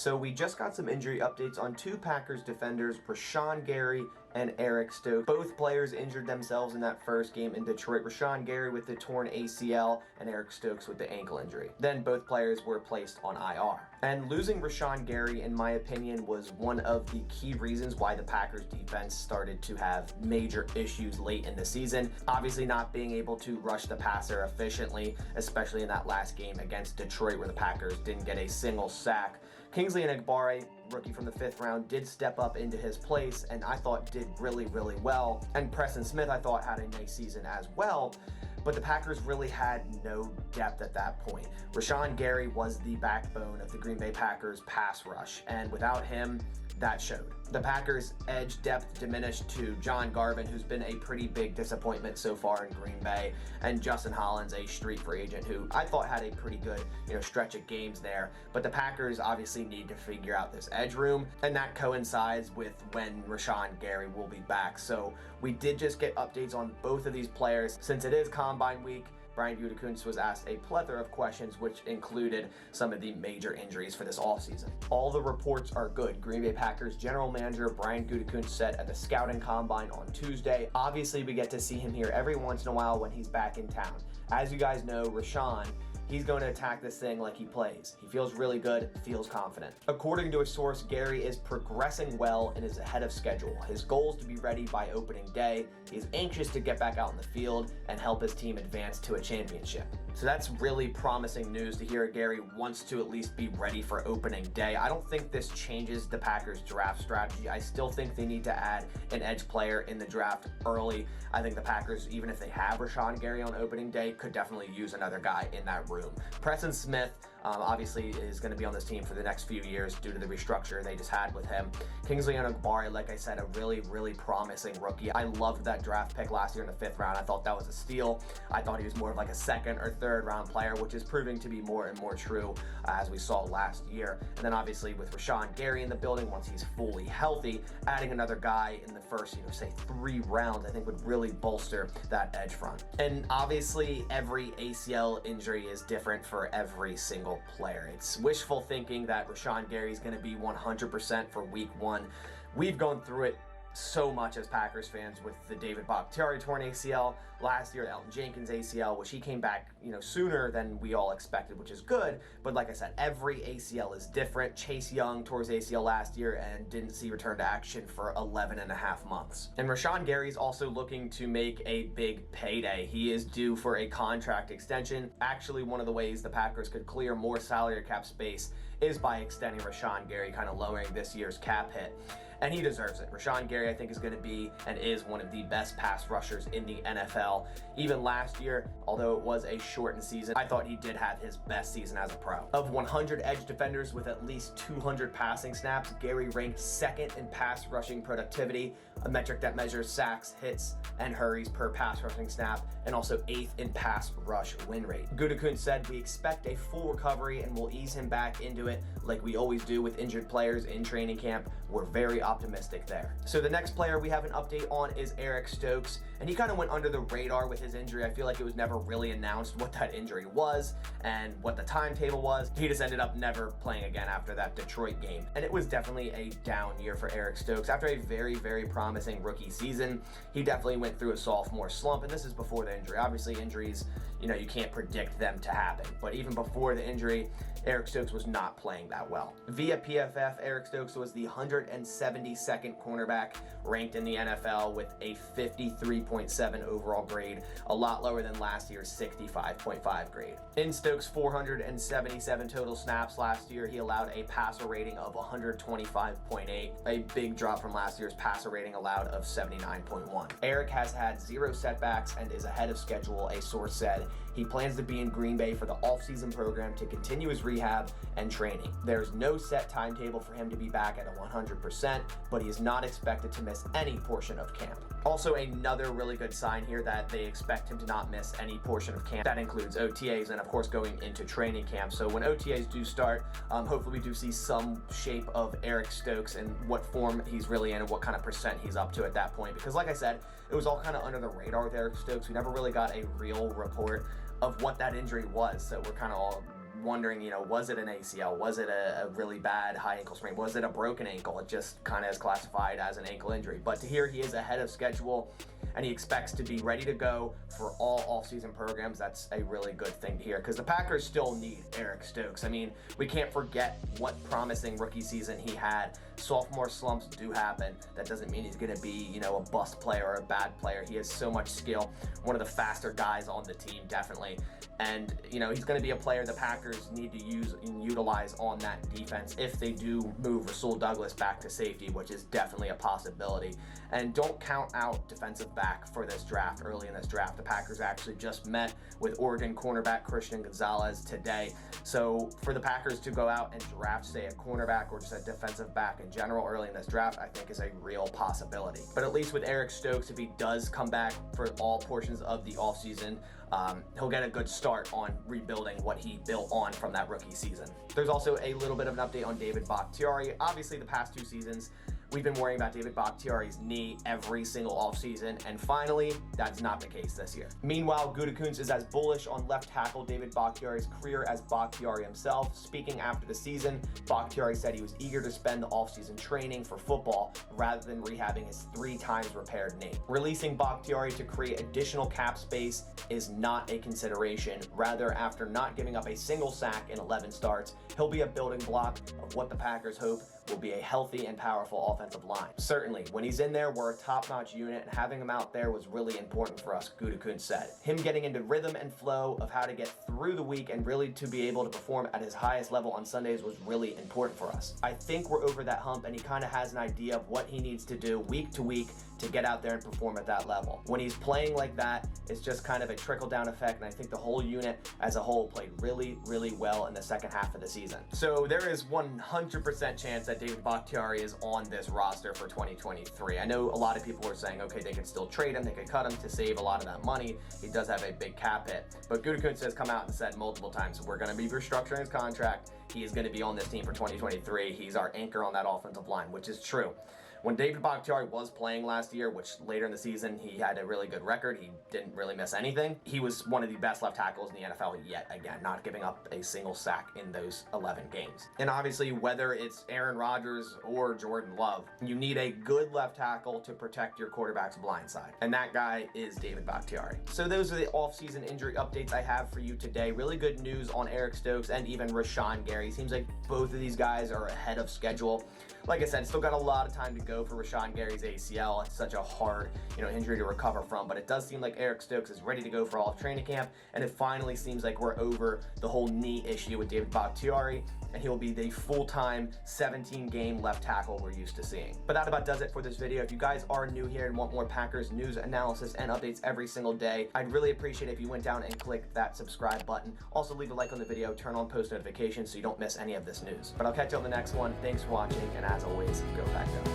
So we just got some injury updates on two Packers defenders, Rashan Gary and Eric Stokes. Both players injured themselves in that first game in Detroit. Rashan Gary with the torn ACL and Eric Stokes with the ankle injury. Then both players were placed on IR. And losing Rashan Gary, in my opinion, was one of the key reasons why the Packers defense started to have major issues late in the season. Obviously not being able to rush the passer efficiently, especially in that last game against Detroit where the Packers didn't get a single sack. Kingsley Enagbare, rookie from the 5th round, did step up into his place and I thought did really well. And Preston Smith, I thought, had a nice season as well. But the Packers really had no depth at that point. Rashan Gary was the backbone of the Green Bay Packers pass rush, and without him, that showed. The Packers' edge depth diminished to John Garvin, who's been a pretty big disappointment so far in Green Bay, and Justin Hollins, a street free agent who I thought had a pretty good, stretch of games there. But the Packers obviously need to figure out this edge room, and that coincides with when Rashan Gary will be back. So we did just get updates on both of these players. Since it is Combine Week, Brian Gutekunst was asked a plethora of questions, which included some of the major injuries for this offseason. All the reports are good. Green Bay Packers general manager Brian Gutekunst said at the scouting combine on Tuesday, obviously we get to see him here every once in a while when he's back in town. As you guys know, Rashan, he's going to attack this thing like he plays. He feels really good, feels confident. According to a source, Gary is progressing well and is ahead of schedule. His goal is to be ready by opening day. He's anxious to get back out in the field and help his team advance to a championship. So that's really promising news to hear Gary wants to at least be ready for opening day. I don't think this changes the Packers draft strategy. I still think they need to add an edge player in the draft early. I think the Packers, even if they have Rashan Gary on opening day, could definitely use another guy in that room. Preston Smith obviously is going to be on this team for the next few years due to the restructure they just had with him. Kingsley Enagbare, like I said, a really promising rookie. I loved that draft pick last year in the 5th round. I thought that was a steal. I thought he was more of like a 2nd or 3rd round player, which is proving to be more and more true as we saw last year. And then obviously with Rashan Gary in the building, once he's fully healthy, adding another guy in the first, say 3 rounds, I think would really bolster that edge front. And obviously every ACL injury is different for every single player. It's wishful thinking that Rashan Gary is going to be 100% for week 1. We've gone through it so much as Packers fans with the David Bakhtiari torn ACL last year, the Elton Jenkins ACL, which he came back, sooner than we all expected, which is good. But like I said, every ACL is different. Chase Young tore his ACL last year and didn't see return to action for 11 and a half months. And Rashan Gary's also looking to make a big payday. He is due for a contract extension. Actually, one of the ways the Packers could clear more salary cap space is by extending Rashan Gary, kind of lowering this year's cap hit. And he deserves it. Rashan Gary, I think, is going to be and is one of the best pass rushers in the NFL. Even last year, although it was a shortened season, I thought he did have his best season as a pro. Of 100 edge defenders with at least 200 passing snaps, Gary ranked 2nd in pass rushing productivity, a metric that measures sacks, hits, and hurries per pass rushing snap, and also 8th in pass rush win rate. Gutekunst said, "We expect a full recovery and we'll ease him back into it like we always do with injured players in training camp. We're very optimistic there." So the next player we have an update on is Eric Stokes, and he kind of went under the radar with his injury. I feel like it was never really announced what that injury was and what the timetable was. He just ended up never playing again after that Detroit game. And it was definitely a down year for Eric Stokes. After a very promising rookie season, he definitely went through a sophomore slump, and this is before the injury. Obviously injuries, you can't predict them to happen, but even before the injury, Eric Stokes was not playing that well. Via PFF, Eric Stokes was the 172nd cornerback ranked in the NFL with a 53.7 overall grade, a lot lower than last year's 65.5 grade. In Stokes' 477 total snaps last year, he allowed a passer rating of 125.8, a big drop from last year's passer rating allowed of 79.1. Eric has had 0 setbacks and is ahead of schedule, a source said. He plans to be in Green Bay for the offseason program to continue his rehab and training. There's no set timetable for him to be back at a 100%, but he is not expected to miss any portion of camp. Also, another really good sign here that they expect him to not miss any portion of camp. That includes OTAs and, of course, going into training camp. So when OTAs do start, hopefully we do see some shape of Eric Stokes and what form he's really in and what kind of percent he's up to at that point. Because like I said, it was all kind of under the radar with Eric Stokes. We never really got a real report of what that injury was. So we're kind of all wondering, was it an ACL? Was it a really bad high ankle sprain? Was it a broken ankle? It just kind of is classified as an ankle injury. But to hear he is ahead of schedule and he expects to be ready to go for all offseason programs, that's a really good thing to hear, because the Packers still need Eric Stokes. I mean, we can't forget what promising rookie season he had. Sophomore slumps do happen. That doesn't mean he's going to be, a bust player or a bad player. He has so much skill. One of the faster guys on the team, definitely. And, he's going to be a player the Packers need to use and utilize on that defense if they do move Rasul Douglas back to safety, which is definitely a possibility. And don't count out defensive back for this draft, early in this draft. The Packers actually just met with Oregon cornerback Christian Gonzalez today. So for the Packers to go out and draft, say, a cornerback or just a defensive back in general early in this draft, I think is a real possibility. But at least with Eric Stokes, if he does come back for all portions of the offseason, he'll get a good start on rebuilding what he built on from that rookie season. There's also a little bit of an update on David Bakhtiari. Obviously, the past 2 seasons, we've been worrying about David Bakhtiari's knee every single offseason, and finally, that's not the case this year. Meanwhile, Gutekunst is as bullish on left tackle David Bakhtiari's career as Bakhtiari himself. Speaking after the season, Bakhtiari said he was eager to spend the offseason training for football rather than rehabbing his 3 times repaired knee. Releasing Bakhtiari to create additional cap space is not a consideration. Rather, after not giving up a single sack in 11 starts, he'll be a building block of what the Packers hope will be a healthy and powerful offensive line. Certainly, when he's in there, we're a top-notch unit, and having him out there was really important for us, Gutekunst said. Him getting into rhythm and flow of how to get through the week and really to be able to perform at his highest level on Sundays was really important for us. I think we're over that hump, and he kind of has an idea of what he needs to do week to week to get out there and perform at that level. When he's playing like that, it's just kind of a trickle-down effect, and I think the whole unit as a whole played really, really well in the second half of the season. So there is 100% chance that David Bakhtiari is on this roster for 2023. I know a lot of people were saying, okay, they could still trade him, they could cut him to save a lot of that money. He does have a big cap hit. But Gutekunst has come out and said multiple times, we're going to be restructuring his contract. He is going to be on this team for 2023. He's our anchor on that offensive line, which is true. When David Bakhtiari was playing last year, which later in the season he had a really good record, he didn't really miss anything. He was one of the best left tackles in the NFL yet again, not giving up a single sack in those 11 games. And obviously, whether it's Aaron Rodgers or Jordan Love, you need a good left tackle to protect your quarterback's blind side. And that guy is David Bakhtiari. So those are the offseason injury updates I have for you today. Really good news on Eric Stokes and even Rashan Gary. Seems like both of these guys are ahead of schedule. Like I said, still got a lot of time to go for Rashan Gary's ACL. It's such a hard, injury to recover from, but it does seem like Eric Stokes is ready to go for all of training camp, and it finally seems like we're over the whole knee issue with David Bakhtiari, and he'll be the full-time 17-game left tackle we're used to seeing. But that about does it for this video. If you guys are new here and want more Packers news, analysis, and updates every single day, I'd really appreciate it if you went down and clicked that subscribe button. Also, leave a like on the video, turn on post notifications so you don't miss any of this news. But I'll catch you on the next one. Thanks for watching, and as always, go Pack Go.